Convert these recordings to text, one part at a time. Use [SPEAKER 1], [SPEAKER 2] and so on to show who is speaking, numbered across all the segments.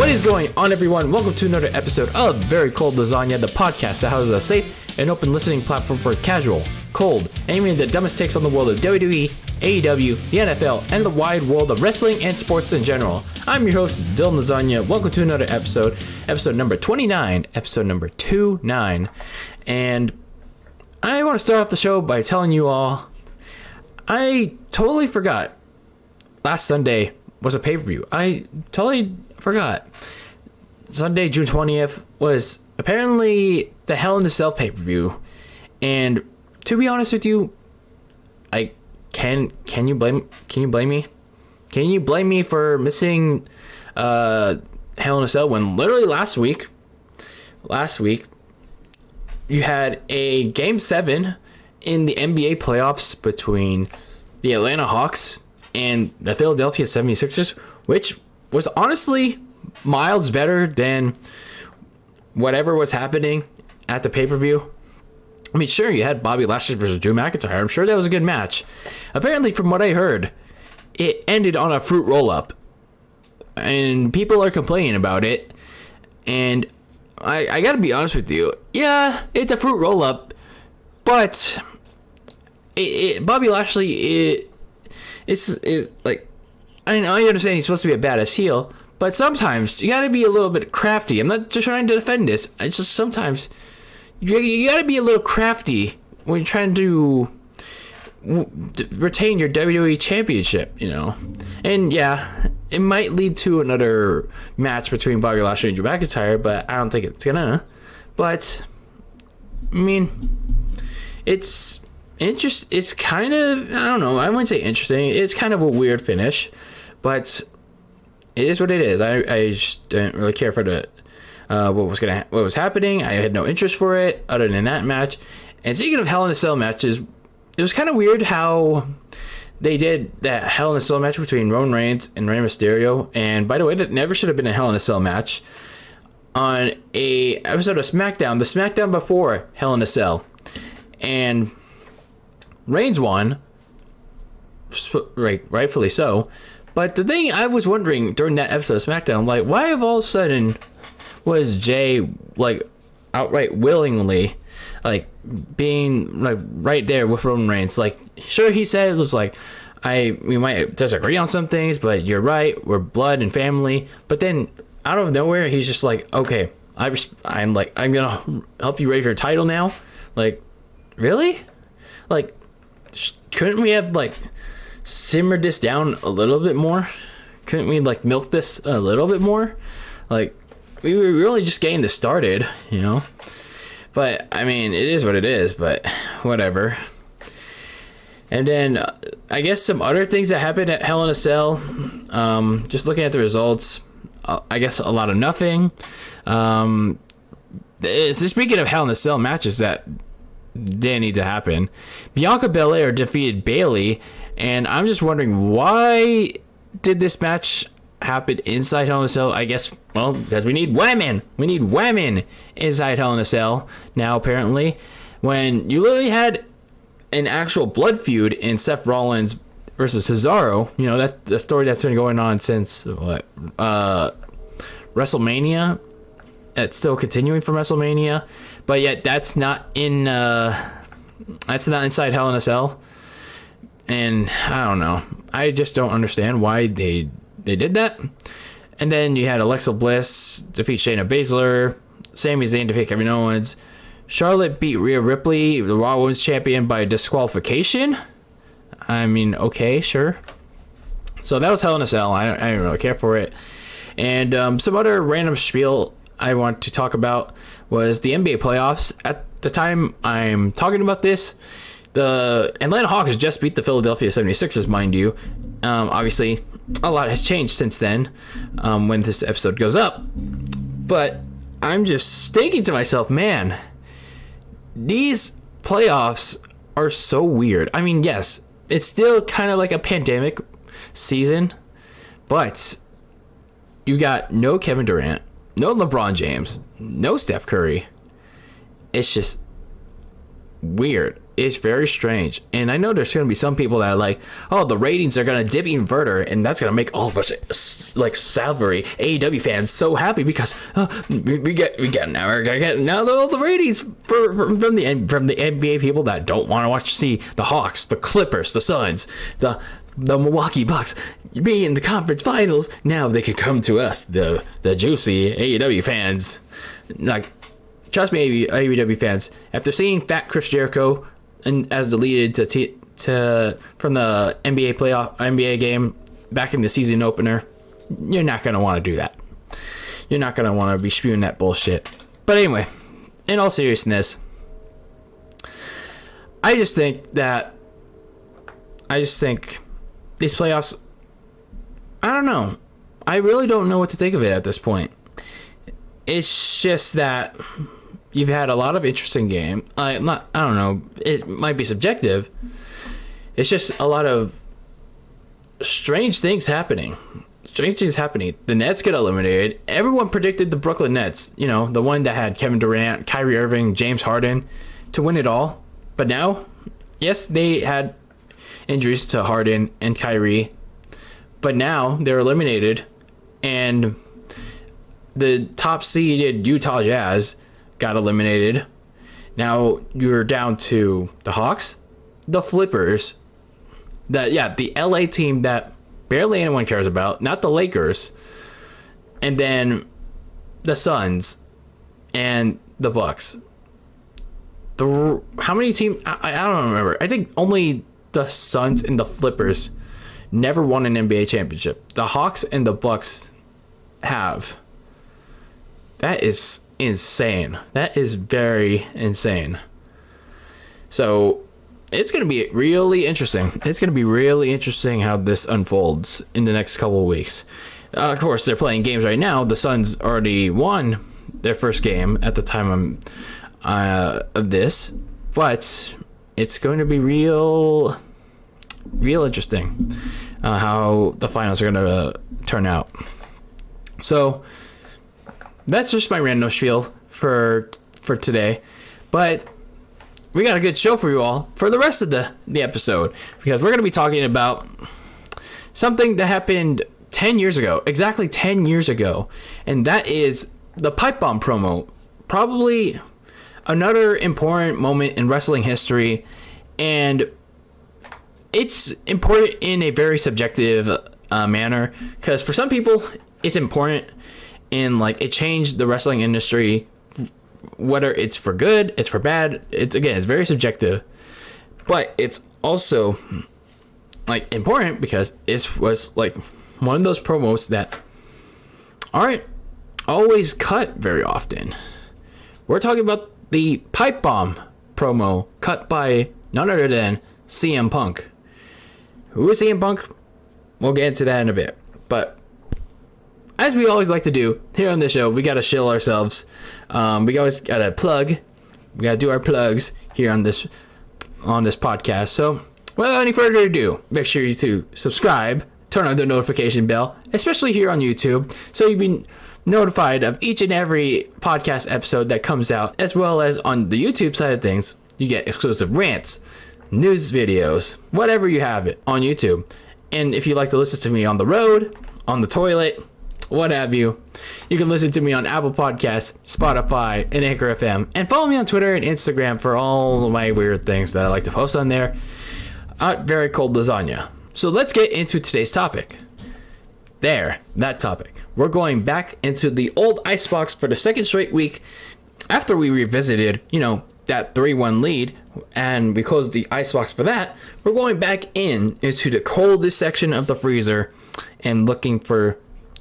[SPEAKER 1] What is going on, everyone? Welcome to another episode of Very Cold Lasagna, the podcast that houses a safe and open listening platform for casual, cold, and even the dumbest takes on the world of WWE, AEW, the NFL, and the wide world of wrestling and sports in general. I'm your host, DylanLasagna. Welcome to another episode number 29, episode number 29. And I want to start off the show by telling you all, I totally forgot last Sunday was a pay-per-view. I totally forgot. Sunday, June 20th was apparently the Hell in a Cell pay-per-view. And to be honest with you, can you blame me? Can you blame me for missing Hell in a Cell when literally last week you had a Game 7 in the NBA playoffs between the Atlanta Hawks and the Philadelphia 76ers, which was honestly miles better than whatever was happening at the pay-per-view. I mean, sure, you had Bobby Lashley versus Drew McIntyre. I'm sure that was a good match. Apparently, from what I heard, it ended on a fruit roll-up. And people are complaining about it. And I gotta be honest with you. Yeah, it's a fruit roll-up. But Bobby Lashley is like, I understand he's supposed to be a badass heel, but sometimes you gotta be a little bit crafty. I'm not just trying to defend this. It's just sometimes you gotta be a little crafty when you're trying to retain your WWE championship, you know. And yeah, it might lead to another match between Bobby Lashley and Drew McIntyre, but I don't think it's gonna. But I mean, it's kind of, I don't know, I wouldn't say interesting. It's kind of a weird finish, but it is what it is. I just didn't really care for the what was happening. I had no interest for it other than that match. And speaking of Hell in a Cell matches, it was kind of weird how they did that Hell in a Cell match between Roman Reigns and Rey Mysterio. And by the way, that never should have been a Hell in a Cell match on a episode of SmackDown, the SmackDown before Hell in a Cell. And Reigns won, rightfully so. But the thing I was wondering during that episode of SmackDown, like, why of all of a sudden was Jay like outright willingly like being like right there with Roman Reigns? Like, sure, he said it was like, we might disagree on some things, but you're right, we're blood and family. But then out of nowhere, he's just like, okay, I'm gonna help you raise your title now. Like, really? Like, couldn't we have like simmered this down a little bit more? Couldn't we like milk this a little bit more? Like, we were really just getting this started, you know. But I mean, it is what it is, but whatever. And then I guess some other things that happened at Hell in a Cell, just looking at the results, I guess a lot of nothing. Speaking of Hell in a Cell matches that didn't need to happen, Bianca Belair defeated Bayley, and I'm just wondering, why did this match happen inside Hell in a Cell? I guess, well, because we need women inside Hell in a Cell now, apparently, when you literally had an actual blood feud in Seth Rollins versus Cesaro. You know, that's the story that's been going on since WrestleMania. It's still continuing from WrestleMania, but yet that's not inside Hell in a Cell. And I don't know. I just don't understand why they did that. And then you had Alexa Bliss defeat Shayna Baszler, Sami Zayn defeat Kevin Owens, Charlotte beat Rhea Ripley, the Raw Women's Champion, by disqualification. I mean, okay, sure. So that was Hell in a Cell. I didn't really care for it. And some other random spiel I want to talk about was the NBA playoffs. At the time I'm talking about this, the Atlanta Hawks just beat the Philadelphia 76ers, mind you. Obviously, a lot has changed since then when this episode goes up. But I'm just thinking to myself, man, these playoffs are so weird. I mean, yes, it's still kind of like a pandemic season, but you got no Kevin Durant, no LeBron James, no Steph Curry. It's just weird. It's very strange. And I know there's going to be some people that are like, oh, the ratings are going to dip even further, and that's going to make all of us, like, salary AEW fans so happy because we get now we're going to get now all the ratings from the NBA people that don't want to see the Hawks, the Clippers, the Suns, the Milwaukee Bucks be in the conference finals. Now they could come to us, the juicy AEW fans. Like, trust me, AEW fans, after seeing Fat Chris Jericho and as deleted from the NBA game back in the season opener, you're not gonna want to do that. You're not gonna want to be spewing that bullshit. But anyway, in all seriousness, I just think these playoffs, I don't know. I really don't know what to think of it at this point. It's just that you've had a lot of interesting game. I don't know. It might be subjective. It's just a lot of strange things happening. The Nets get eliminated. Everyone predicted the Brooklyn Nets, the one that had Kevin Durant, Kyrie Irving, James Harden, to win it all. But now, yes, they had injuries to Harden and Kyrie. But now they're eliminated. And the top seeded Utah Jazz got eliminated. Now you're down to the Hawks, the Flippers, the LA team that barely anyone cares about, not the Lakers, and then the Suns and the Bucks. How many teams? I don't remember. I think only the Suns and the Flippers never won an NBA championship. The Hawks and the Bucks have. That is insane. That is very insane. So it's going to be really interesting. It's going to be really interesting how this unfolds in the next couple of weeks. Of course, they're playing games right now. The Suns already won their first game at the time of this, but it's going to be real interesting how the finals are going to turn out. So that's just my random spiel for today. But we got a good show for you all for the rest of the episode, because we're going to be talking about something that happened 10 years ago, exactly 10 years ago, and that is the Pipe Bomb promo. Probably another important moment in wrestling history, and it's important in a very subjective manner, because for some people it's important in, like, it changed the wrestling industry, whether it's for good, it's for bad. It's very subjective, but it's also, like, important because it was, like, one of those promos that aren't always cut very often. We're talking about the Pipe Bomb promo cut by none other than CM Punk. Who is CM Punk? We'll get into that in a bit. But as we always like to do here on the show, we gotta shill ourselves. We always gotta plug. We gotta do our plugs here on this podcast. So without any further ado, make sure you to subscribe, turn on the notification bell, especially here on YouTube, so you'll be notified of each and every podcast episode that comes out, as well as on the YouTube side of things, you get exclusive rants, news videos, whatever you have it on YouTube. And if you like to listen to me on the road, on the toilet, what have you, you can listen to me on Apple Podcasts, Spotify, and Anchor FM, and follow me on Twitter and Instagram for all of my weird things that I like to post on there at Very Cold Lasagna. So let's get into today's topic. That topic. We're going back into the Old Icebox for the second straight week after we revisited, that 3-1 lead, and we closed the Icebox for that. We're going back into the coldest section of the freezer and looking for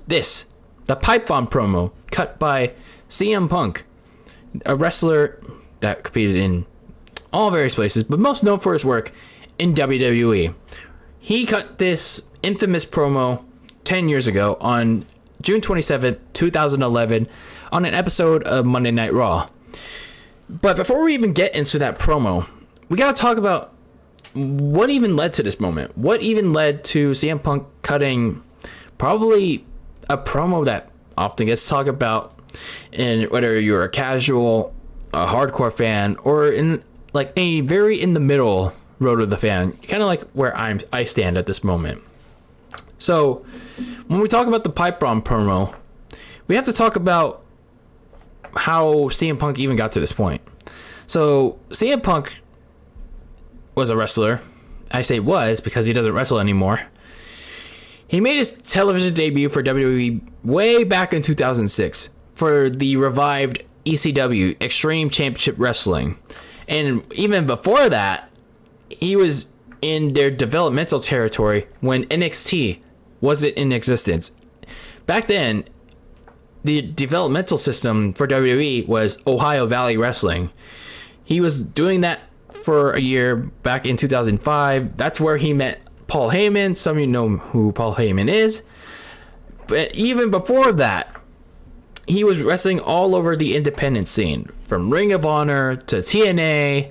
[SPEAKER 1] this, the Pipe Bomb promo cut by CM Punk, a wrestler that competed in all various places, but most known for his work in WWE. He cut this infamous promo 10 years ago on June 27th, 2011, on an episode of Monday Night Raw. But before we even get into that promo, we got to talk about what even led to this moment. What even led to CM Punk cutting probably a promo that often gets talked about, in whether you're a casual, a hardcore fan, or in like a very in the middle road of the fan, kind of like where I stand at this moment. So when we talk about the Pipe Bomb promo, we have to talk about how CM Punk even got to this point. So CM Punk was a wrestler. I say was because he doesn't wrestle anymore. He made his television debut for WWE way back in 2006 for the revived ECW, Extreme Championship Wrestling. And even before that, he was in their developmental territory when NXT wasn't in existence. Back then, the developmental system for WWE was Ohio Valley Wrestling. He was doing that for a year back in 2005. That's where he met Paul Heyman. Some of you know who Paul Heyman is. But even before that, he was wrestling all over the independent scene, from Ring of Honor to TNA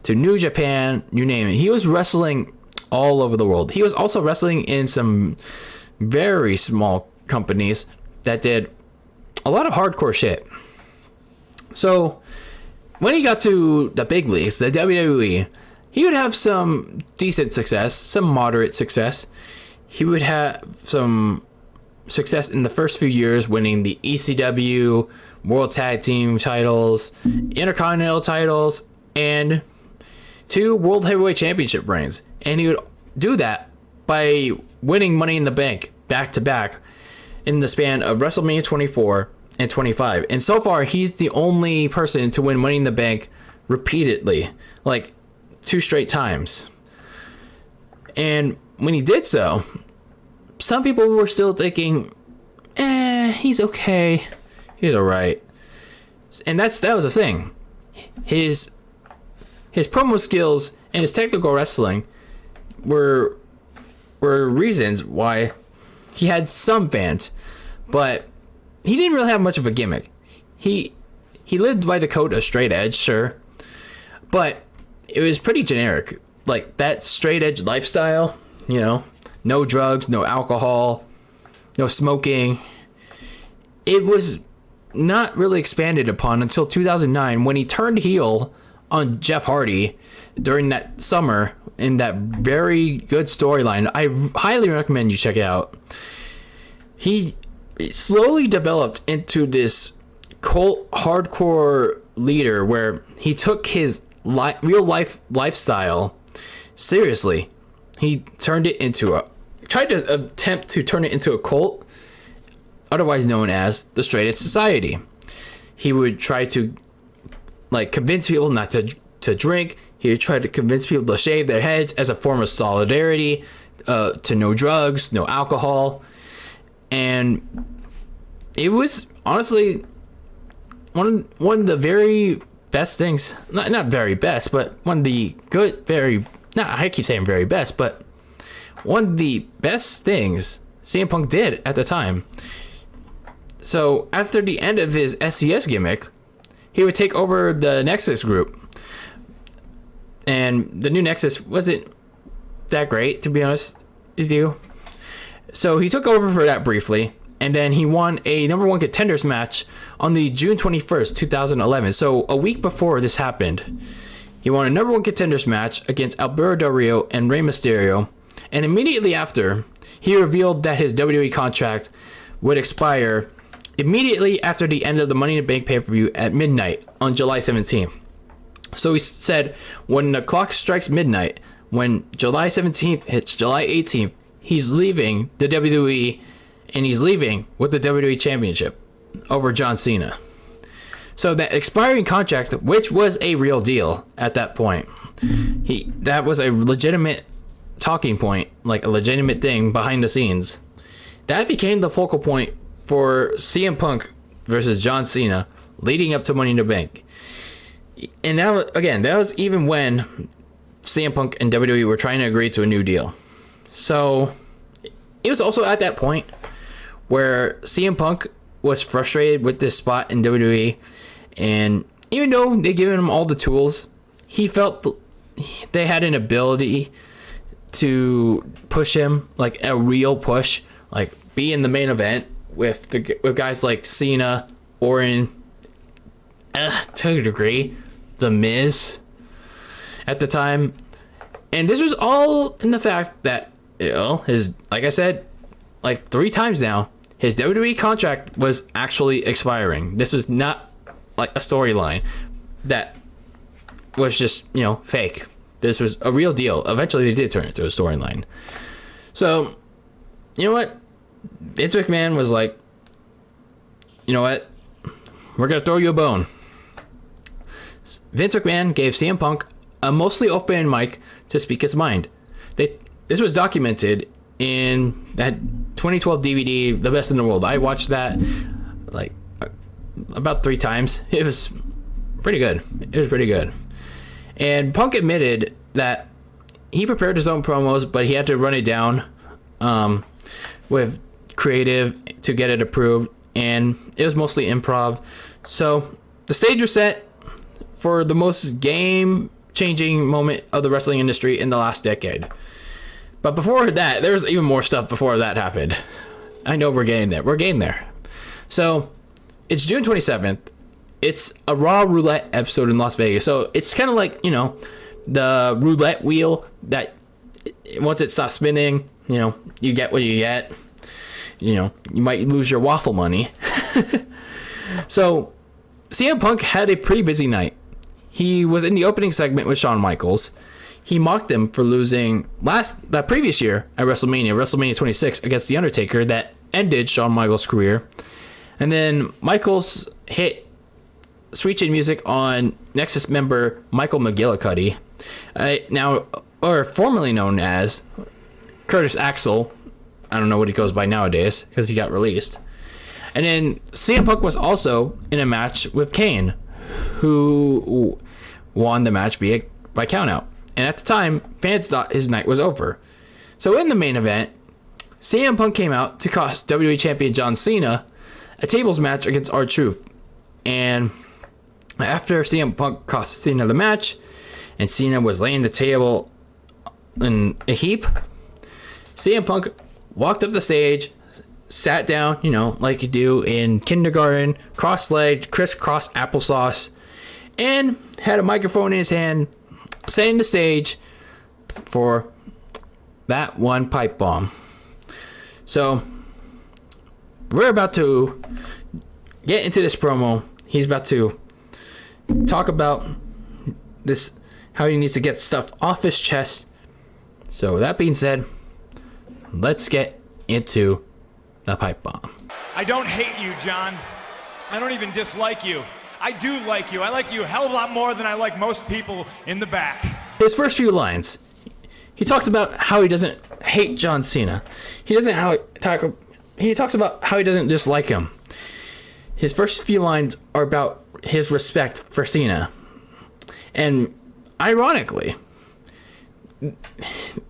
[SPEAKER 1] to New Japan, you name it. He was wrestling all over the world. He was also wrestling in some very small companies that did a lot of hardcore shit. So when he got to the big leagues, the WWE, he would have some decent success, some moderate success. He would have some success in the first few years, winning the ECW, World Tag Team titles, Intercontinental titles, and 2 World Heavyweight Championship reigns. And he would do that by winning Money in the Bank back to back in the span of WrestleMania 24 and 25. And so far, he's the only person to win Money in the Bank repeatedly, like 2 straight times. And when he did so, some people were still thinking, he's okay. He's alright. And that was the thing. His promo skills and his technical wrestling were reasons why he had some fans, but he didn't really have much of a gimmick. He lived by the code of straight edge, sure, but it was pretty generic. Like that straight edge lifestyle, you know, no drugs, no alcohol, no smoking. It was not really expanded upon until 2009 when he turned heel on Jeff Hardy during that summer in that very good storyline. I highly recommend you check it out. He slowly developed into this cult hardcore leader where he took his real life lifestyle seriously. He tried to attempt to turn it into a cult, otherwise known as the Straight Edge Society. He would try to convince people not to drink. He would try to convince people to shave their heads as a form of solidarity, to no drugs, no alcohol. And it was honestly one of the very best things, not very best, but one of the good, I keep saying very best, but one of the best things CM Punk did at the time. So after the end of his SCS gimmick, he would take over the Nexus group. And the new Nexus wasn't that great, to be honest with you. So he took over for that briefly, and then he won a number 1 contenders match on the June 21st, 2011. So a week before this happened, he won a number 1 contenders match against Alberto Del Rio and Rey Mysterio. And immediately after, he revealed that his WWE contract would expire immediately after the end of the Money in the Bank pay-per-view at midnight on July 17th. So he said, when the clock strikes midnight, when July 17th hits July 18th, he's leaving the WWE, and he's leaving with the WWE Championship over John Cena. So that expiring contract, which was a real deal at that point, that was a legitimate talking point, like a legitimate thing behind the scenes. That became the focal point for CM Punk versus John Cena leading up to Money in the Bank. And that was even when CM Punk and WWE were trying to agree to a new deal. So it was also at that point where CM Punk was frustrated with this spot in WWE, and even though they given him all the tools, he felt they had an ability to push him, like a real push, like be in the main event with guys like Cena, Orton, to a degree, The Miz. at the time. And this was all in the fact that, his, like I said, like 3 times now, his WWE contract was actually expiring. This was not like a storyline that was just, fake. This was a real deal. Eventually they did turn it into a storyline. So, you know what? Vince McMahon was like, you know what? We're going to throw you a bone. Vince McMahon gave CM Punk a mostly open mic to speak his mind. This was documented in that 2012 DVD, The Best in the World. I watched that like about 3 times. It was pretty good. And Punk admitted that he prepared his own promos, but he had to run it down with creative to get it approved, and it was mostly improv. So the stage was set for the most game-changing moment of the wrestling industry in the last decade. But before that, there's even more stuff before that happened. I know we're getting there. So it's June 27th. It's a Raw Roulette episode in Las Vegas. So it's kind of like, the roulette wheel that once it stops spinning, you get what you get. You might lose your waffle money. So CM Punk had a pretty busy night. He was in the opening segment with Shawn Michaels. He mocked him for losing that previous year at WrestleMania 26 against The Undertaker that ended Shawn Michaels' career. And then Michaels hit Sweet Chin Music on Nexus member Michael McGillicuddy, formerly known as Curtis Axel. I don't know what he goes by nowadays because he got released. And then CM Punk was also in a match with Kane, who won the match by countout. And at the time, fans thought his night was over. So in the main event, CM Punk came out to cost WWE Champion John Cena a tables match against R-Truth. And after CM Punk cost Cena the match, and Cena was laying the table in a heap, CM Punk walked up the stage, sat down, like you do in kindergarten, cross-legged, crisscross applesauce, and had a microphone in his hand, setting the stage for that one pipe bomb. So we're about to get into this promo. He's about to talk about this, how he needs to get stuff off his chest. So that being said, let's get into the pipe bomb.
[SPEAKER 2] I don't hate you, John. I don't even dislike you. I do like you. I like you a hell of a lot more than I like most people in the back.
[SPEAKER 1] His first few lines, he talks about how he doesn't hate John Cena. He talks about how he doesn't dislike him. His first few lines are about his respect for Cena. And ironically,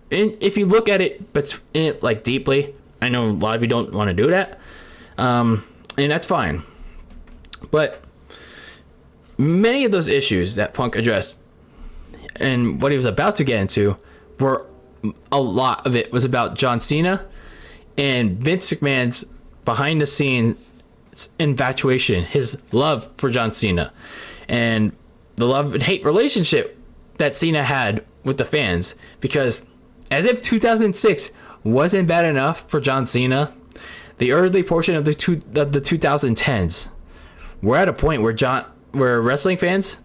[SPEAKER 1] if you look at it deeply, I know a lot of you don't want to do that, and that's fine. But many of those issues that Punk addressed and what he was about to get into a lot of it was about John Cena and Vince McMahon's behind the scenes infatuation, his love for John Cena, and the love and hate relationship that Cena had with the fans. Because as if 2006 wasn't bad enough for John Cena, the early portion of the 2010s, we're at a point where wrestling fans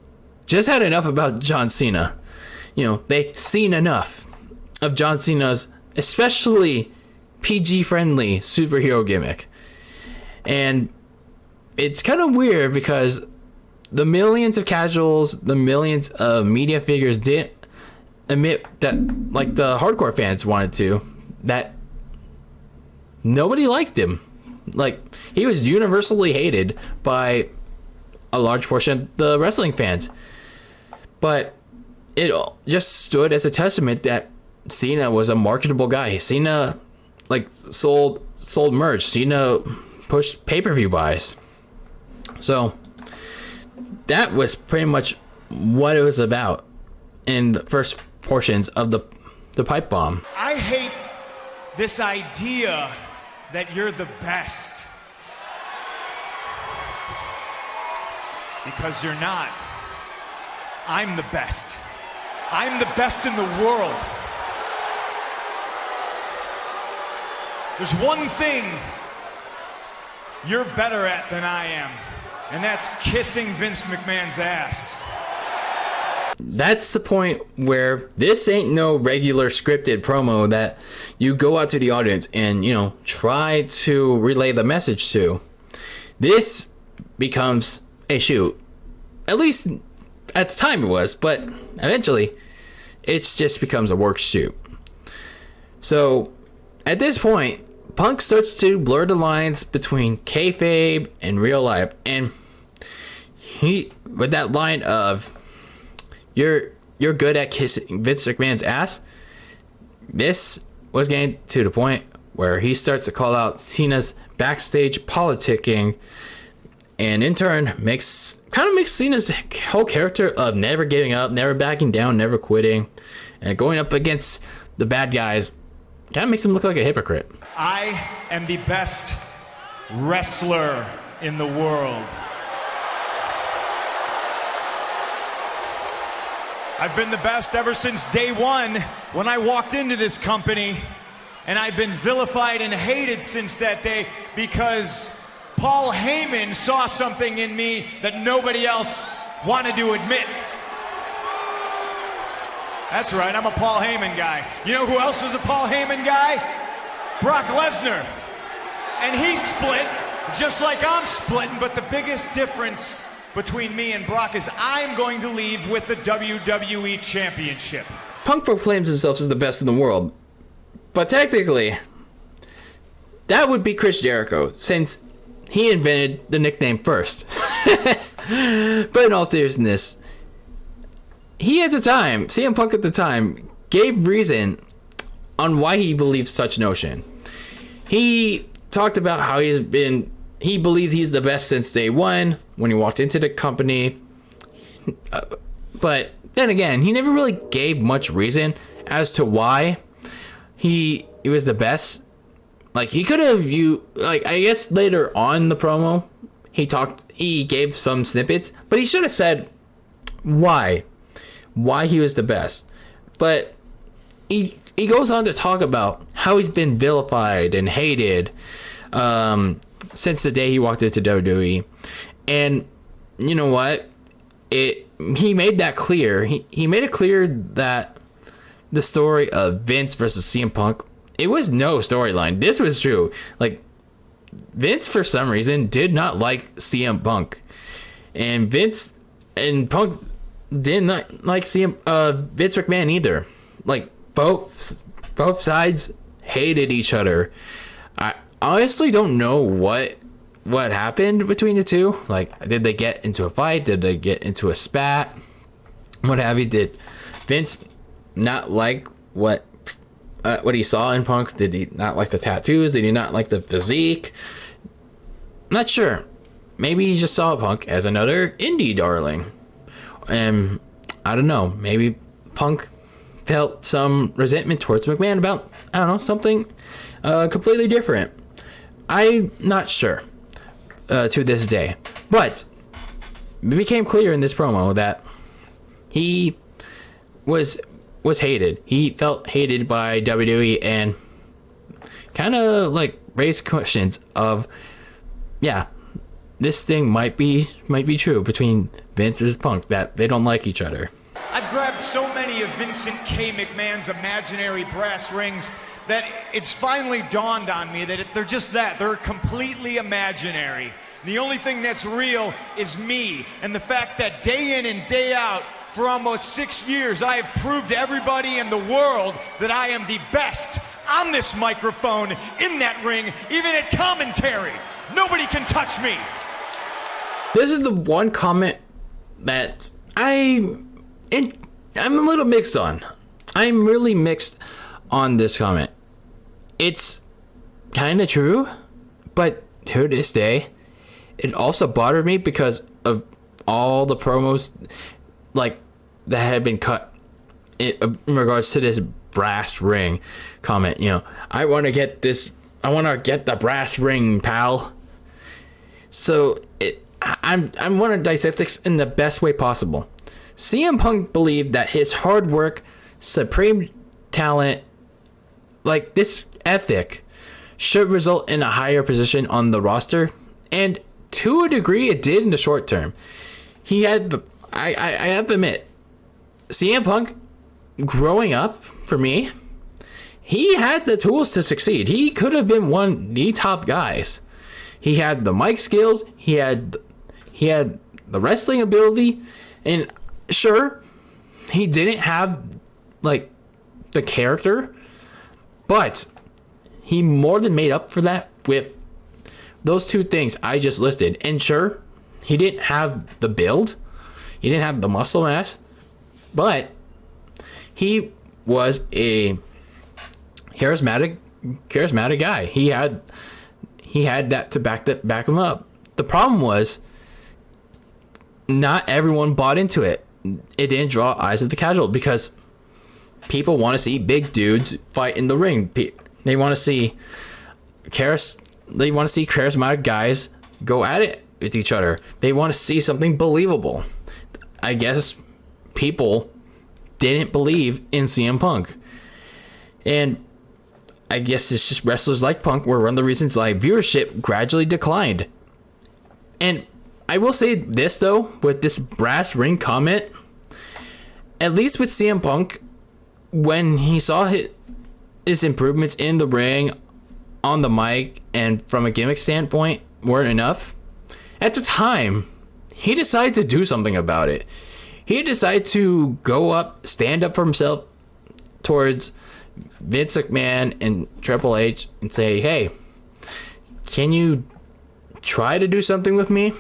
[SPEAKER 1] just had enough about John Cena. They seen enough of John Cena's especially PG-friendly superhero gimmick. And it's kind of weird because the millions of casuals, the millions of media figures didn't admit that, like the hardcore fans wanted to, that nobody liked him. Like, he was universally hated by a large portion of the wrestling fans. But it just stood as a testament that Cena was a marketable guy. Cena, sold merch. Cena pushed pay-per-view buys. So that was pretty much what it was about in the first portions of the pipe bomb.
[SPEAKER 2] I hate this idea that you're the best. Because you're not. I'm the best. I'm the best in the world. There's one thing you're better at than I am, and that's kissing Vince McMahon's ass.
[SPEAKER 1] That's the point where this ain't no regular scripted promo that you go out to the audience and, you know, try to relay the message to. This becomes a shoot. At least at the time it was, but eventually it just becomes a work shoot. So at this point, Punk starts to blur the lines between kayfabe and real life, and he, with that line of you're good at kissing Vince McMahon's ass, this was getting to the point where he starts to call out Cena's backstage politicking, and in turn makes Cena's whole character of never giving up, never backing down, never quitting, and going up against the bad guys kind of makes him look like a hypocrite.
[SPEAKER 2] I am the best wrestler in the world. I've been the best ever since day one when I walked into this company, and I've been vilified and hated since that day because Paul Heyman saw something in me that nobody else wanted to admit. That's right, I'm a Paul Heyman guy. You know who else was a Paul Heyman guy? Brock Lesnar. And he's split, just like I'm splitting, but the biggest difference between me and Brock is I'm going to leave with the WWE Championship.
[SPEAKER 1] Punk proclaims himself as the best in the world, but technically, that would be Chris Jericho, since he invented the nickname first. But in all seriousness, he at the time, CM Punk at the time, gave reason on why he believed such notion. He talked about how he believed he's the best since day one when he walked into the company. But then again, he never really gave much reason as to why he was the best. Like, he could have, I guess later on in the promo, he gave some snippets, but he should have said why he was the best. But he goes on to talk about how he's been vilified and hated since the day he walked into WWE. And you know what? He made that clear. He made it clear that the story of Vince versus CM Punk, it was no storyline. This was true. Like, Vince, for some reason, did not like CM Punk. And Vince and Punk did not like Vince McMahon either. Like, both sides hated each other. I honestly don't know what happened between the two. Like, did they get into a fight? Did they get into a spat? What have you? Did Vince not like what he saw in Punk? Did he not like the tattoos? Did he not like the physique? Not sure. Maybe he just saw Punk as another indie darling. And I don't know. Maybe Punk felt some resentment towards McMahon about, I don't know, something completely different. I'm not sure to this day. But it became clear in this promo that he was hated. He felt hated by WWE and kind of like raised questions of, yeah, this thing might be true between Vince and Punk, that they don't like each other.
[SPEAKER 2] I've grabbed so many of Vincent K. McMahon's imaginary brass rings that it's finally dawned on me that they're just that. They're completely imaginary. The only thing that's real is me, and the fact that day in and day out for almost 6 years I have proved to everybody in the world that I am the best on this microphone, in that ring, even at commentary. Nobody can touch me.
[SPEAKER 1] This is the one comment that I'm a little mixed on. I'm really mixed on this comment. It's kind of true, but to this day, it also bothered me because of all the promos like that had been cut in regards to this brass ring comment. You know, I want to get the brass ring, pal. So I want to dissect this in the best way possible. CM Punk believed that his hard work, supreme talent, like this ethic, should result in a higher position on the roster, and to a degree it did in the short term. He had, I have to admit, CM Punk, growing up, for me, he had the tools to succeed. He could have been one of the top guys. He had the mic skills, he had the wrestling ability, and sure, he didn't have like the character, but he more than made up for that with those two things I just listed. And sure, he didn't have the build, he didn't have the muscle mass, but he was a charismatic guy. He had that to back him up. The problem was not everyone bought into it. It didn't draw eyes of the casual because people want to see big dudes fight in the ring. They want to see charismatic guys go at it with each other. They want to see something believable. I guess people didn't believe in CM Punk. And I guess it's just wrestlers like Punk were one of the reasons like viewership gradually declined. And I will say this though, with this brass ring comment, at least with CM Punk, when he saw his improvements in the ring, on the mic, and from a gimmick standpoint weren't enough, at the time, he decided to do something about it. He decided to go up, stand up for himself towards Vince McMahon and Triple H and say, hey, can you try to do something with me?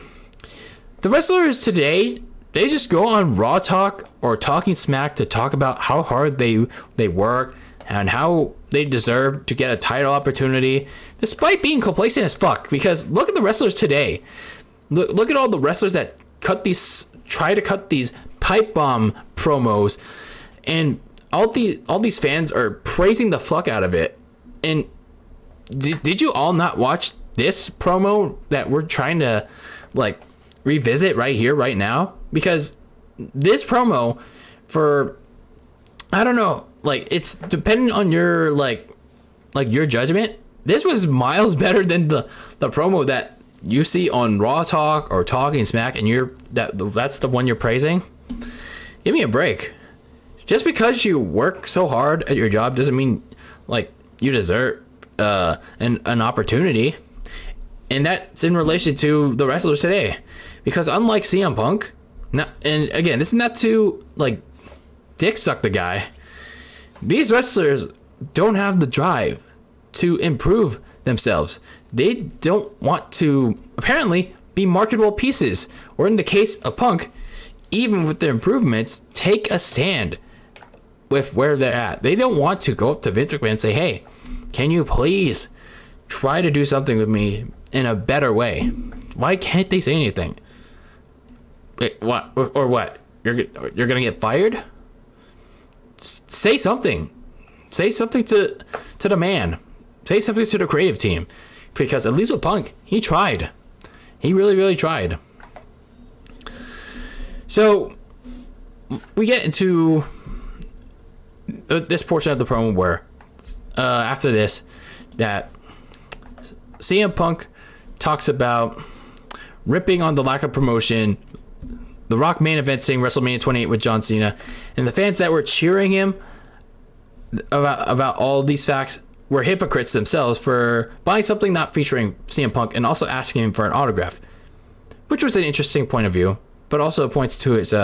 [SPEAKER 1] The wrestlers today, they just go on Raw Talk or Talking Smack to talk about how hard they work and how they deserve to get a title opportunity, despite being complacent as fuck. Because look at the wrestlers today. Look at all the wrestlers that try to cut these pipe bomb promos, and all these fans are praising the fuck out of it. And did you all not watch this promo that we're trying to like revisit right here, right now? Because this promo, for, I don't know, like, it's depending on your like your judgment. This was miles better than the promo that you see on Raw Talk or Talking Smack, and that's the one you're praising. Give me a break. Just because you work so hard at your job doesn't mean like you deserve an opportunity. And that's in relation to the wrestlers today. Because unlike CM Punk, and again, this is not to like dick suck the guy, these wrestlers don't have the drive to improve themselves. They don't want to apparently be marketable pieces, or in the case of Punk, even with their improvements, take a stand with where they're at. They don't want to go up to Vince McMahon and say, hey, can you please try to do something with me in a better way? Why can't they say anything? Wait, what? Or what? You're gonna get fired? Say something. Say something to the man. Say something to the creative team. Because at least with Punk, he tried. He really, really tried. So we get into this portion of the promo where after this, that CM Punk talks about ripping on the lack of promotion, The Rock main eventing WrestleMania 28 with John Cena, and the fans that were cheering him about all these facts were hypocrites themselves for buying something not featuring CM Punk and also asking him for an autograph, which was an interesting point of view, but also points to his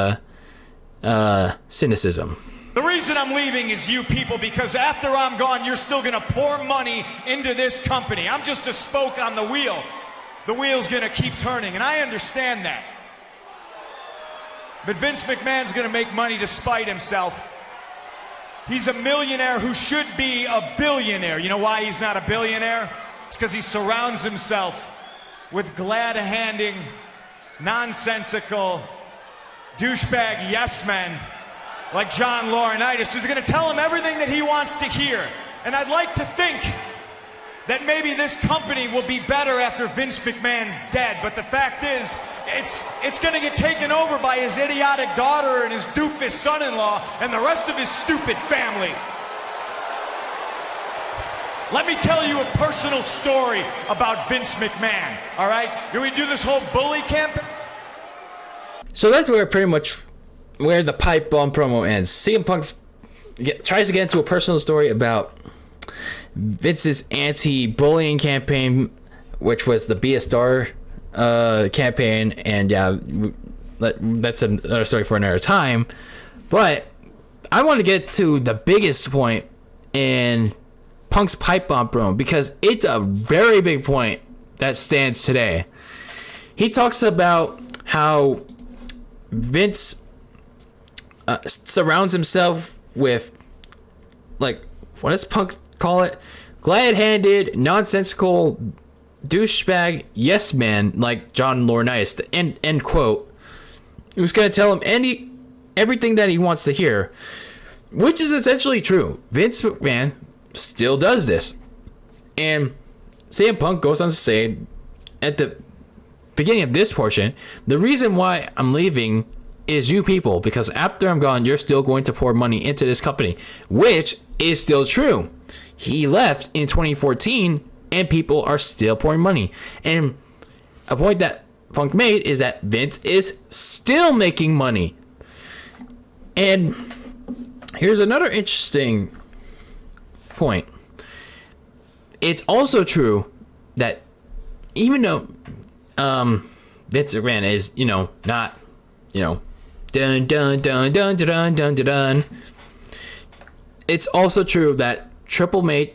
[SPEAKER 1] cynicism.
[SPEAKER 2] The reason I'm leaving is you people, because after I'm gone, you're still gonna pour money into this company. I'm just a spoke on the wheel. The wheel's gonna keep turning, and I understand that. But Vince McMahon's gonna make money to spite himself. He's a millionaire who should be a billionaire. You know why he's not a billionaire? It's because he surrounds himself with glad-handing, nonsensical, douchebag yes-men like John Laurinaitis, who's going to tell him everything that he wants to hear. And I'd like to think that maybe this company will be better after Vince McMahon's dead. But the fact is, it's going to get taken over by his idiotic daughter and his doofus son-in-law and the rest of his stupid family. Let me tell you a personal story about Vince McMahon, all right? Can we do this whole bully camp?
[SPEAKER 1] So that's where the pipe bomb promo ends. CM Punk tries to get into a personal story about Vince's anti-bullying campaign, which was the Be a Star campaign, and yeah, that's another story for another time. But I want to get to the biggest point in Punk's pipe bomb promo, because it's a very big point that stands today. He talks about how Vince surrounds himself with, like, what does Punk call it? Glad-handed, nonsensical douchebag yes man like John Laurinaitis, end quote, who's going to tell him everything that he wants to hear, which is essentially true. Vince McMahon still does this. And CM Punk goes on to say at the beginning of this portion, the reason why I'm leaving is you people, because after I'm gone, you're still going to pour money into this company, which is still true. He left in 2014 and people are still pouring money. And a point that Punk made is that Vince is still making money. And here's another interesting point. It's also true that even though Vince McMahon is, not, dun dun dun dun dun dun dun dun, it's also true that Triple H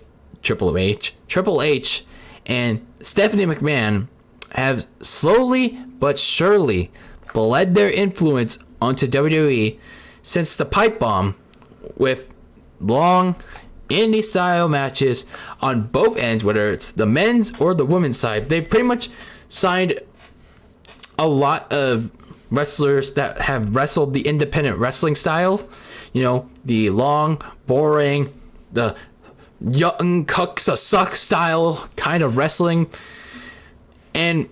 [SPEAKER 1] and Stephanie McMahon have slowly but surely bled their influence onto WWE since the pipe bomb, with long indie style matches on both ends, whether it's the men's or the women's side. They've pretty much signed a lot of wrestlers that have wrestled the independent wrestling style, the long, boring, the young cucks a suck style kind of wrestling. And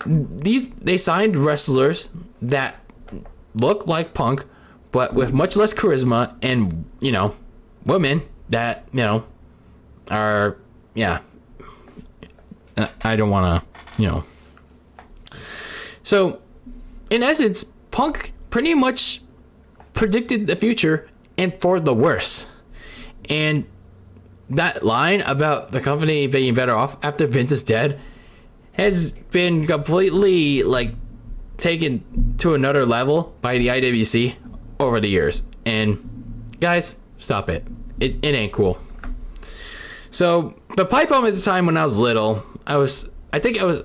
[SPEAKER 1] they signed wrestlers that look like Punk but with much less charisma, and women that are I don't want to So in essence, Punk pretty much predicted the future, and for the worse. And that line about the company being better off after Vince is dead has been completely taken to another level by the IWC over the years. And guys, stop it. It ain't cool. So the pipe bomb at the time when I was little, I think I was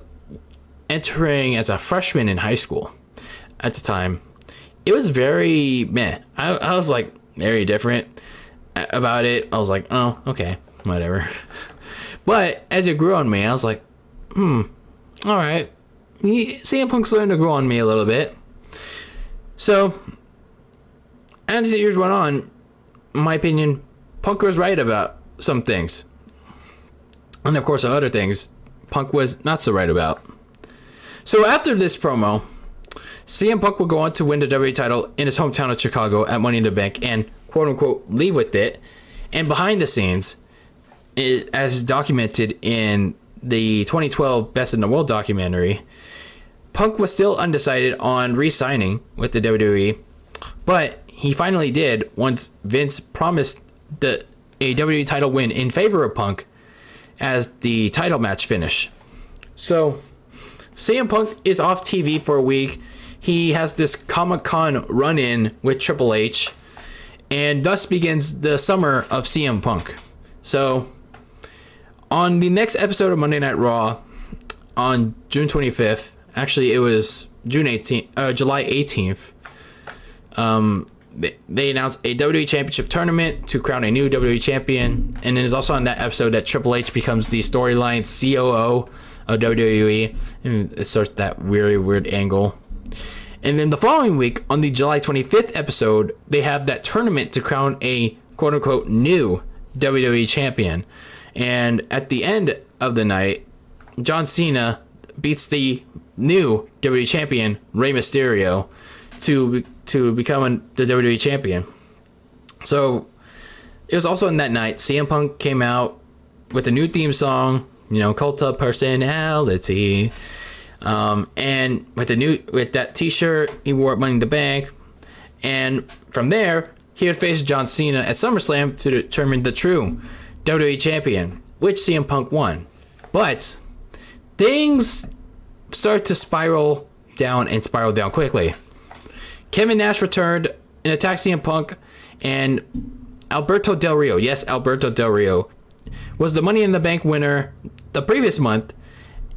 [SPEAKER 1] entering as a freshman in high school at the time. It was very meh. I was very different about it. I was like, oh, okay, whatever. But as it grew on me, I was like, all right. CM Punk's starting to grow on me a little bit. So as the years went on, in my opinion, Punk was right about some things. And of course, other things Punk was not so right about. So after this promo, CM Punk would go on to win the WWE title in his hometown of Chicago at Money in the Bank and quote-unquote leave with it. And behind the scenes, as documented in the 2012 Best in the World documentary, Punk was still undecided on re-signing with the WWE, but he finally did once Vince promised a WWE title win in favor of Punk as the title match finish. So CM Punk is off TV for a week. He has this Comic-Con run-in with Triple H, and thus begins the summer of CM Punk. So on the next episode of Monday Night Raw on June 25th, actually it was July 18th, they announced a WWE Championship tournament to crown a new WWE champion. And it is also on that episode that Triple H becomes the storyline COO of WWE, and it starts that very weird angle. And then the following week, on the July 25th episode, they have that tournament to crown a quote-unquote new WWE champion. And at the end of the night, John Cena beats the new WWE champion, Rey Mysterio, to become the WWE champion. So it was also in that night, CM Punk came out with a new theme song, Cult of Personality. And with that t-shirt, he wore Money in the Bank. And from there, he would face John Cena at SummerSlam to determine the true WWE champion, which CM Punk won. But things start to spiral down quickly. Kevin Nash returned and attacked CM Punk, and Alberto Del Rio, yes, Alberto Del Rio, was the Money in the Bank winner the previous month,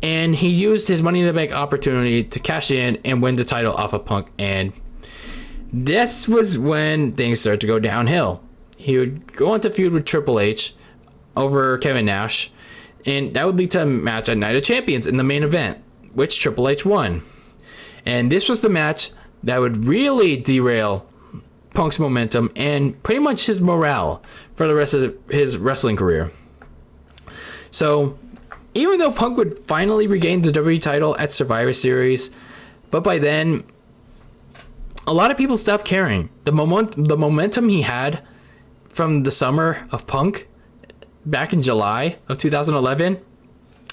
[SPEAKER 1] and he used his Money in the Bank opportunity to cash in and win the title off of Punk, and this was when things started to go downhill. He would go on to feud with Triple H over Kevin Nash, and that would lead to a match at Night of Champions in the main event, which Triple H won. And this was the match that would really derail Punk's momentum and pretty much his morale for the rest of his wrestling career. So, even though Punk would finally regain the WWE title at Survivor Series, but by then, a lot of people stopped caring. The momentum he had from the summer of Punk back in July of 2011,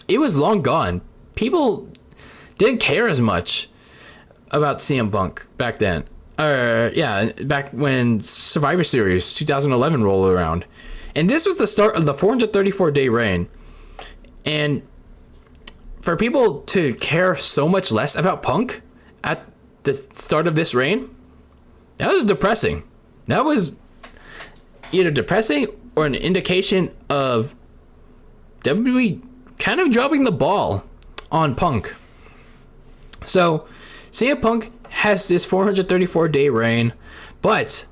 [SPEAKER 1] it was long gone. People didn't care as much about CM Punk back then. Back when Survivor Series 2011 rolled around. And this was the start of the 434-day reign. And for people to care so much less about Punk at the start of this reign, that was depressing. That was either depressing or an indication of WWE kind of dropping the ball on Punk. So, CM Punk has this 434-day reign, but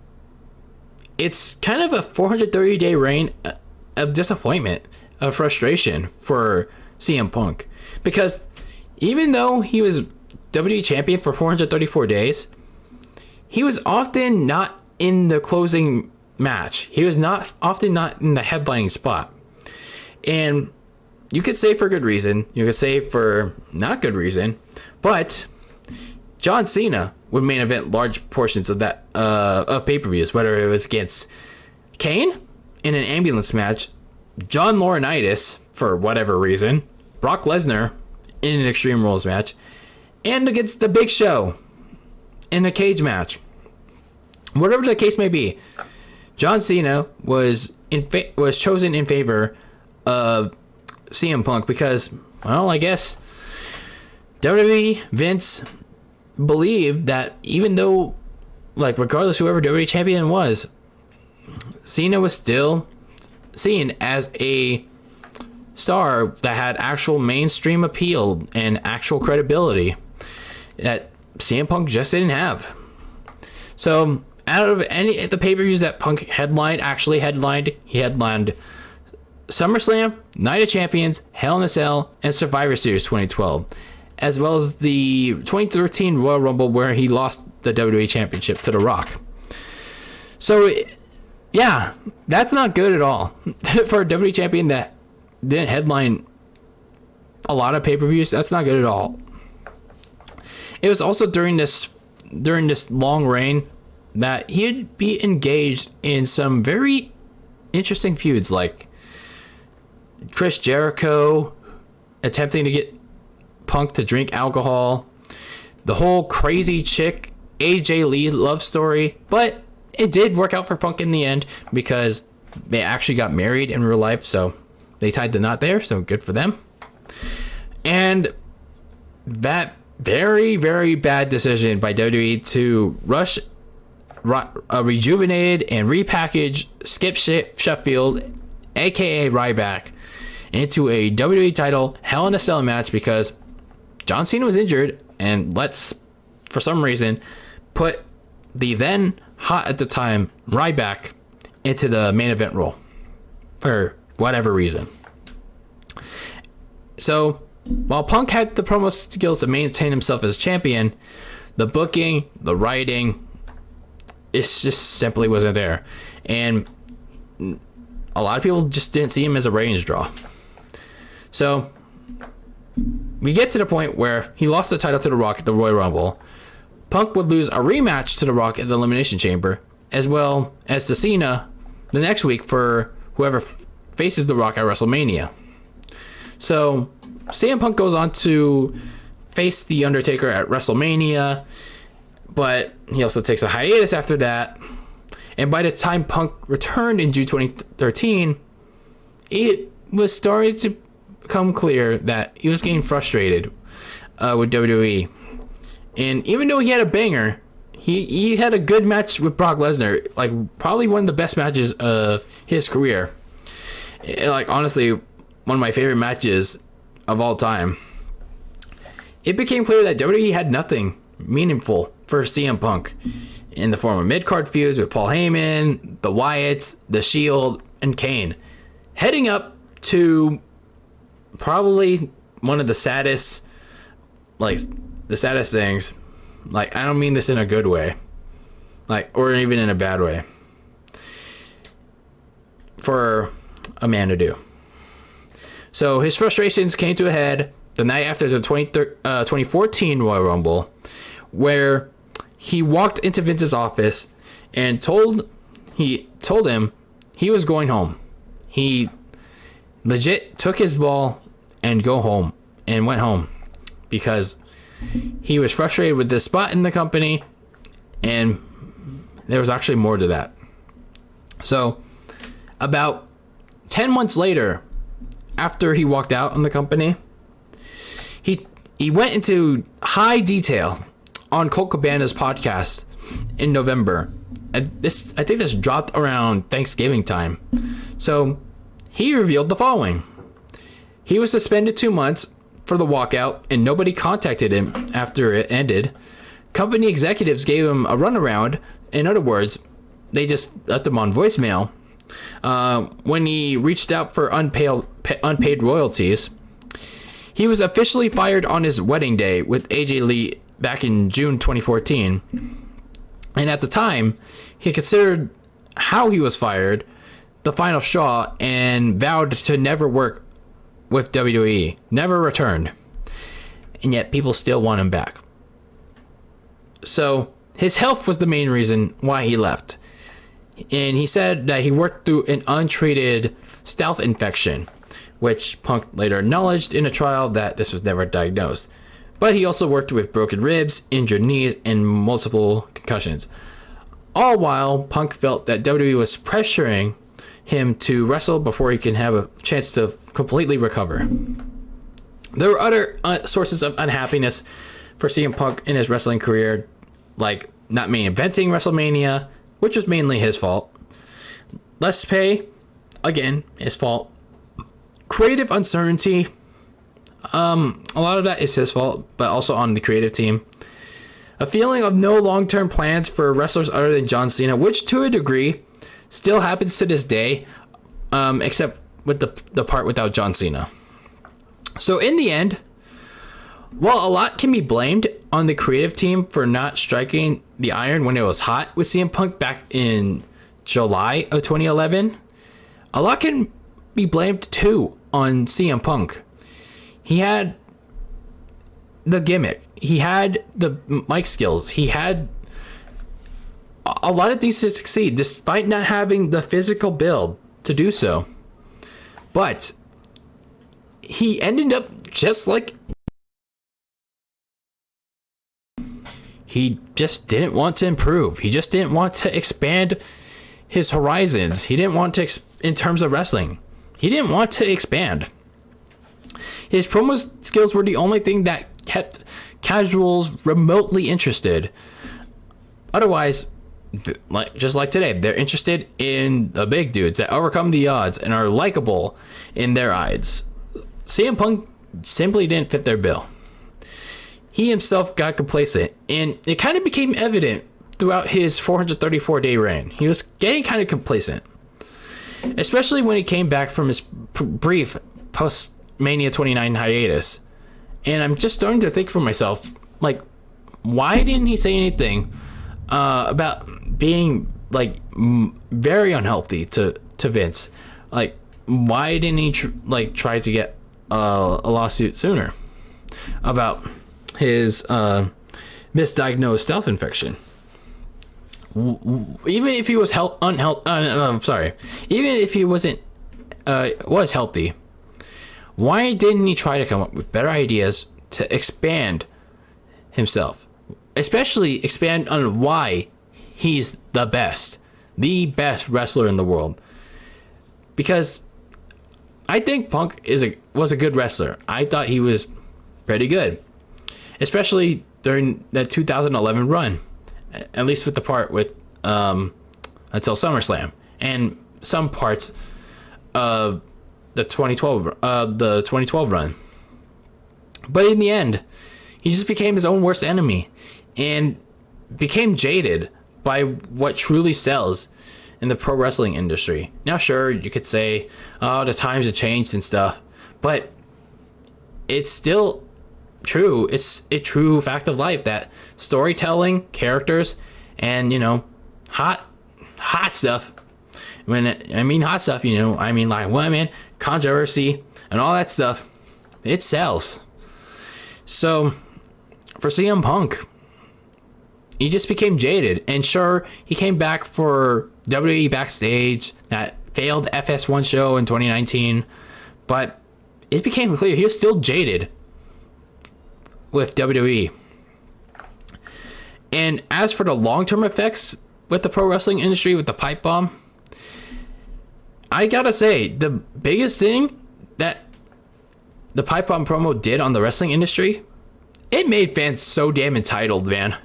[SPEAKER 1] it's kind of a 430-day reign of disappointment, of frustration for CM Punk. Because even though he was WWE champion for 434 days, he was often not in the closing match. He was often not in the headlining spot. And you could say for good reason, you could say for not good reason, but John Cena would main event large portions of that of pay-per-views, whether it was against Kane in an ambulance match, John Laurinaitis for whatever reason, Brock Lesnar in an Extreme Rules match, and against the Big Show in a cage match. Whatever the case may be, John Cena was chosen in favor of CM Punk because, well, I guess WWE, Vince, believed that even though, regardless whoever WWE champion was, Cena was still seen as a star that had actual mainstream appeal and actual credibility that CM Punk just didn't have. So, out of any of the pay-per-views that Punk he headlined SummerSlam, Night of Champions, Hell in a Cell, and Survivor Series 2012, as well as the 2013 Royal Rumble where he lost the WWE Championship to The Rock. So, yeah, that's not good at all. For a WWE champion that didn't headline a lot of pay-per-views, that's not good at all. It was also during this long reign that he'd be engaged in some very interesting feuds, like Chris Jericho attempting to get Punk to drink alcohol, the whole crazy chick AJ Lee love story, but it did work out for Punk in the end because they actually got married in real life, so they tied the knot there, so good for them. And that very, very bad decision by WWE to rush a rejuvenated and repackaged Skip Sheffield, aka Ryback, into a WWE title Hell in a Cell match because John Cena was injured, and let's, for some reason, put the then hot at the time Ryback into the main event role for whatever reason. So, while Punk had the promo skills to maintain himself as champion, the booking, the writing, it just simply wasn't there. And a lot of people just didn't see him as a ratings draw. So, we get to the point where he lost the title to The Rock at the Royal Rumble. Punk would lose a rematch to The Rock at the Elimination Chamber, as well as to Cena the next week for whoever faces The Rock at WrestleMania. So CM Punk goes on to face The Undertaker at WrestleMania, but he also takes a hiatus after that. And by the time Punk returned in June 2013, it was starting to become clear that he was getting frustrated with WWE. And even though he had a banger, he had a good match with Brock Lesnar, like probably one of the best matches of his career. Like honestly, one of my favorite matches of all time. It became clear that WWE had nothing meaningful for CM Punk in the form of mid-card feuds with Paul Heyman, the Wyatts, The Shield, and Kane, heading up to probably one of the saddest things. Like, I don't mean this in a good way, like, or even in a bad way, for a man to do. So his frustrations came to a head the night after the 2014 Royal Rumble, where he walked into Vince's office and told him he was going home. He legit took his ball and went home because he was frustrated with this spot in the company, and there was actually more to that. So about 10 months later, after he walked out on the company, he went into high detail on Colt Cabana's podcast in November. I think this dropped around Thanksgiving time. So he revealed the following. He was suspended 2 months for the walkout, and nobody contacted him after it ended. Company executives gave him a runaround. In other words, they just left him on voicemail. When he reached out for unpaid royalties, he was officially fired on his wedding day with AJ Lee back in June 2014. And at the time, he considered how he was fired the final straw and vowed to never work with WWE, never return. And yet people still want him back. So his health was the main reason why he left. And he said that he worked through an untreated staph infection, which Punk later acknowledged in a trial that this was never diagnosed. But he also worked with broken ribs, injured knees, and multiple concussions. All while Punk felt that WWE was pressuring him to wrestle before he can have a chance to completely recover. There were other sources of unhappiness for CM Punk in his wrestling career, like not main eventing WrestleMania, which was mainly his fault. Less pay, again, his fault. Creative uncertainty, a lot of that is his fault, but also on the creative team. A feeling of no long-term plans for wrestlers other than John Cena, which to a degree still happens to this day, except with the part without John Cena. So in the end, while a lot can be blamed on the creative team for not striking the iron when it was hot with CM Punk back in July of 2011, a lot can be blamed too on CM Punk. He had the gimmick. He had the mic skills. He had a lot of things to succeed, despite not having the physical build to do so. But he ended up just like... He just didn't want to improve. He just didn't want to expand his horizons. He didn't want to, in terms of wrestling, he didn't want to expand. His promo skills were the only thing that kept casuals remotely interested. Otherwise, just like today, they're interested in the big dudes that overcome the odds and are likable in their eyes. CM Punk simply didn't fit their bill. He himself got complacent, and it kind of became evident throughout his 434-day reign. He was getting kind of complacent, especially when he came back from his brief post-Mania 29 hiatus. And I'm just starting to think for myself, like, why didn't he say anything about being, like, very unhealthy to Vince? Like, why didn't he try to get a lawsuit sooner? about his misdiagnosed stealth infection. Even if he was even if he wasn't was healthy, why didn't he try to come up with better ideas to expand himself, especially expand on why he's the best wrestler in the world? Because I think Punk was a good wrestler. I thought he was pretty good, especially during that 2011 run, at least with the part with until SummerSlam and some parts of the 2012 run. But in the end, he just became his own worst enemy and became jaded by what truly sells in the pro wrestling industry. Now, sure, you could say, oh, the times have changed and stuff, but it's still true. It's a true fact of life that storytelling, characters, and, hot stuff. When I mean hot stuff, I mean like women, controversy, and all that stuff, it sells. So, for CM Punk, he just became jaded. And sure, he came back for WWE Backstage, that failed FS1 show in 2019. But it became clear he was still jaded with WWE. And as for the long-term effects with the pro wrestling industry, with the pipe bomb, I gotta say, the biggest thing that the pipe bomb promo did on the wrestling industry, it made fans so damn entitled, man.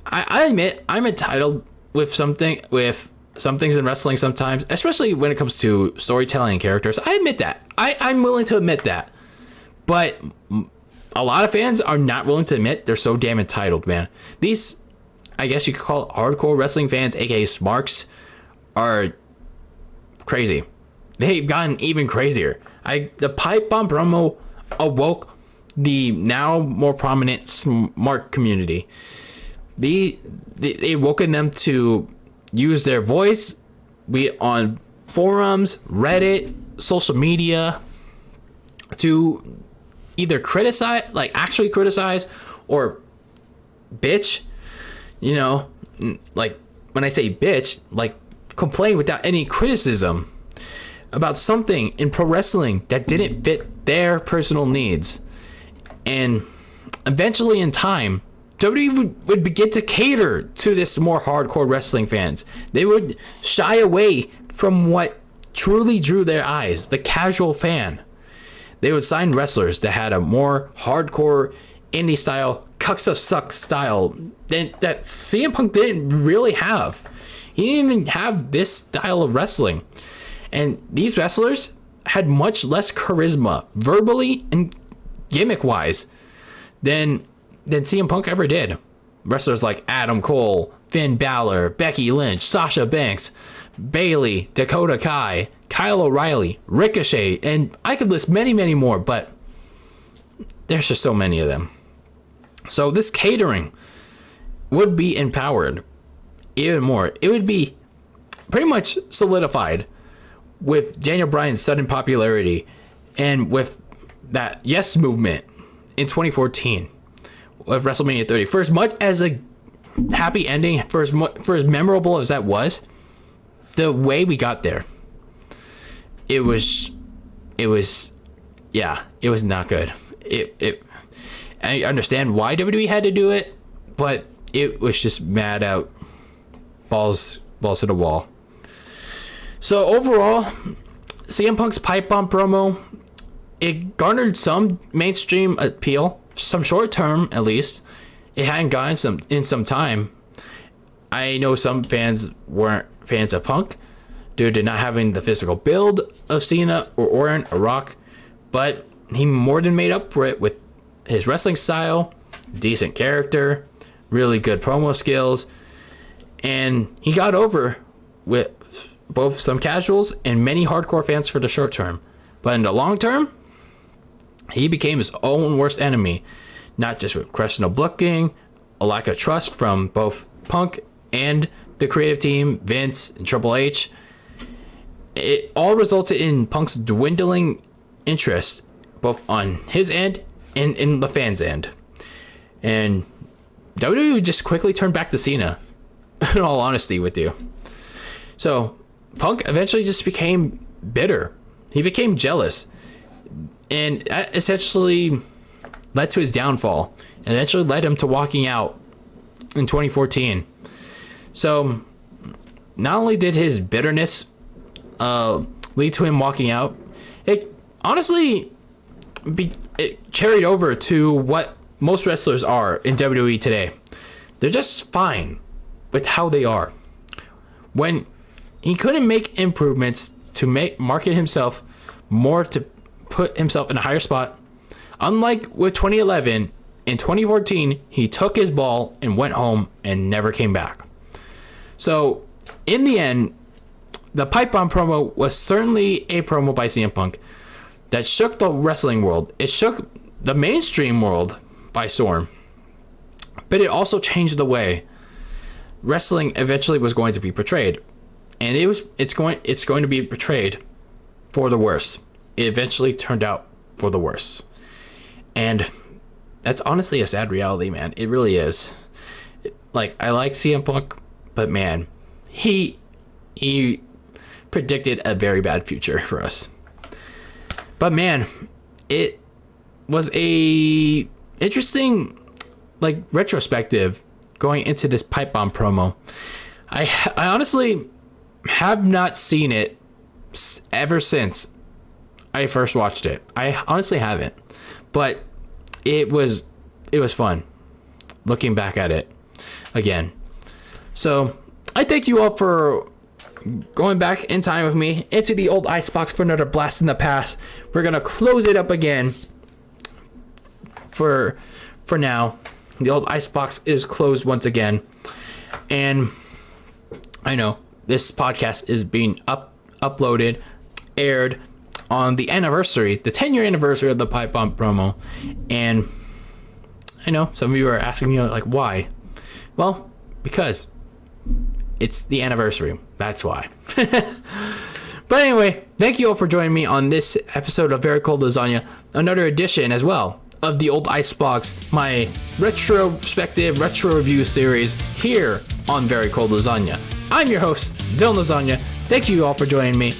[SPEAKER 1] I admit I'm entitled with some things in wrestling sometimes, especially when it comes to storytelling and characters. I admit that. I'm willing to admit that. But a lot of fans are not willing to admit they're so damn entitled, man. These, I guess you could call it hardcore wrestling fans, aka smarks, are crazy. They've gotten even crazier. The pipe bomb promo awoke the now more prominent smart community. They awoken them to use their voice, be it on forums, Reddit, social media, to either criticize, like actually criticize, or bitch. Like when I say bitch, like complain without any criticism about something in pro wrestling that didn't fit their personal needs. And eventually in time, WWE would begin to cater to this more hardcore wrestling fans. They would shy away from what truly drew their eyes, the casual fan. They would sign wrestlers that had a more hardcore indie style, cucks of suck style that CM Punk didn't really have. He didn't even have this style of wrestling. And these wrestlers had much less charisma, verbally and gimmick-wise, than CM Punk ever did. Wrestlers like Adam Cole, Finn Balor, Becky Lynch, Sasha Banks, Bayley, Dakota Kai, Kyle O'Reilly, Ricochet, and I could list many, many more, but there's just so many of them. So this catering would be empowered even more. It would be pretty much solidified with Daniel Bryan's sudden popularity and with that Yes movement in 2014 of WrestleMania 30. For as much as a happy ending, for as memorable as that was, the way we got there, it was not good. I understand why WWE had to do it, but it was just mad out, balls to the wall. So overall, CM Punk's pipe bomb promo, it garnered some mainstream appeal, some short term at least. It hadn't gotten some time. I know some fans weren't fans of Punk due to not having the physical build of Cena or Orton or Rock, but he more than made up for it with his wrestling style, decent character, really good promo skills, and he got over with both some casuals and many hardcore fans for the short term. But in the long term, he became his own worst enemy, not just with questionable booking, a lack of trust from both Punk and the creative team, Vince and Triple H. It all resulted in Punk's dwindling interest, both on his end in the fans' end. And WWE just quickly turned back to Cena, in all honesty with you. So Punk eventually just became bitter. He became jealous. And that essentially led to his downfall. And eventually led him to walking out in 2014. So not only did his bitterness lead to him walking out, it honestly it carried over to what most wrestlers are in WWE today. They're just fine with how they are. When he couldn't make improvements to market himself more, to put himself in a higher spot, unlike with 2011, in 2014, he took his ball and went home and never came back. So, in the end, the Pipe Bomb promo was certainly a promo by CM Punk that shook the wrestling world. It shook the mainstream world by storm. But it also changed the way wrestling eventually was going to be portrayed. And it's going to be portrayed for the worse. It eventually turned out for the worse. And that's honestly a sad reality, man. It really is. Like, I like CM Punk, but man, he predicted a very bad future for us. But man, it was a interesting, like, retrospective going into this Pipe Bomb promo. I honestly have not seen it ever since I first watched it. I honestly haven't, but it was fun looking back at it again. So I thank you all for going back in time with me into the Old Icebox for another blast in the past. We're gonna close it up again for now. The Old Icebox is closed once again, and I know this podcast is being uploaded, aired on the anniversary, the 10-year anniversary of the Pipe Bomb promo. And I know some of you are asking me, like, why? Well, because it's the anniversary. That's why. But anyway, thank you all for joining me on this episode of Very Cold Lasagna, another edition as well of the Old Icebox, my retro review series here on Very Cold Lasagna. I'm your host, DylanLasagna. Thank you all for joining me.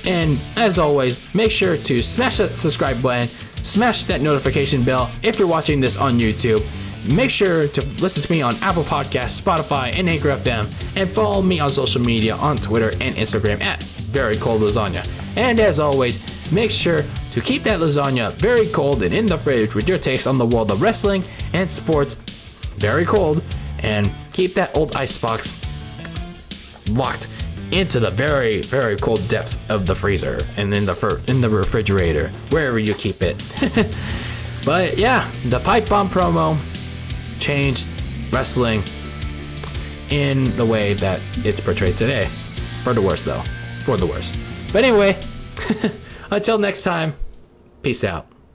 [SPEAKER 1] And as always, make sure to smash that subscribe button, smash that notification bell if you're watching this on YouTube. Make sure to listen to me on Apple Podcasts, Spotify, and Anchor FM, and follow me on social media on Twitter and Instagram at Very Cold Lasagna. And as always, make sure to keep that lasagna very cold and in the fridge with your takes on the world of wrestling and sports very cold, and keep that Old Icebox locked into the very, very cold depths of the freezer and in the refrigerator, wherever you keep it. But yeah, the Pipe Bomb promo changed wrestling in the way that it's portrayed today. For the worse, though. For the worse. But anyway, until next time, peace out.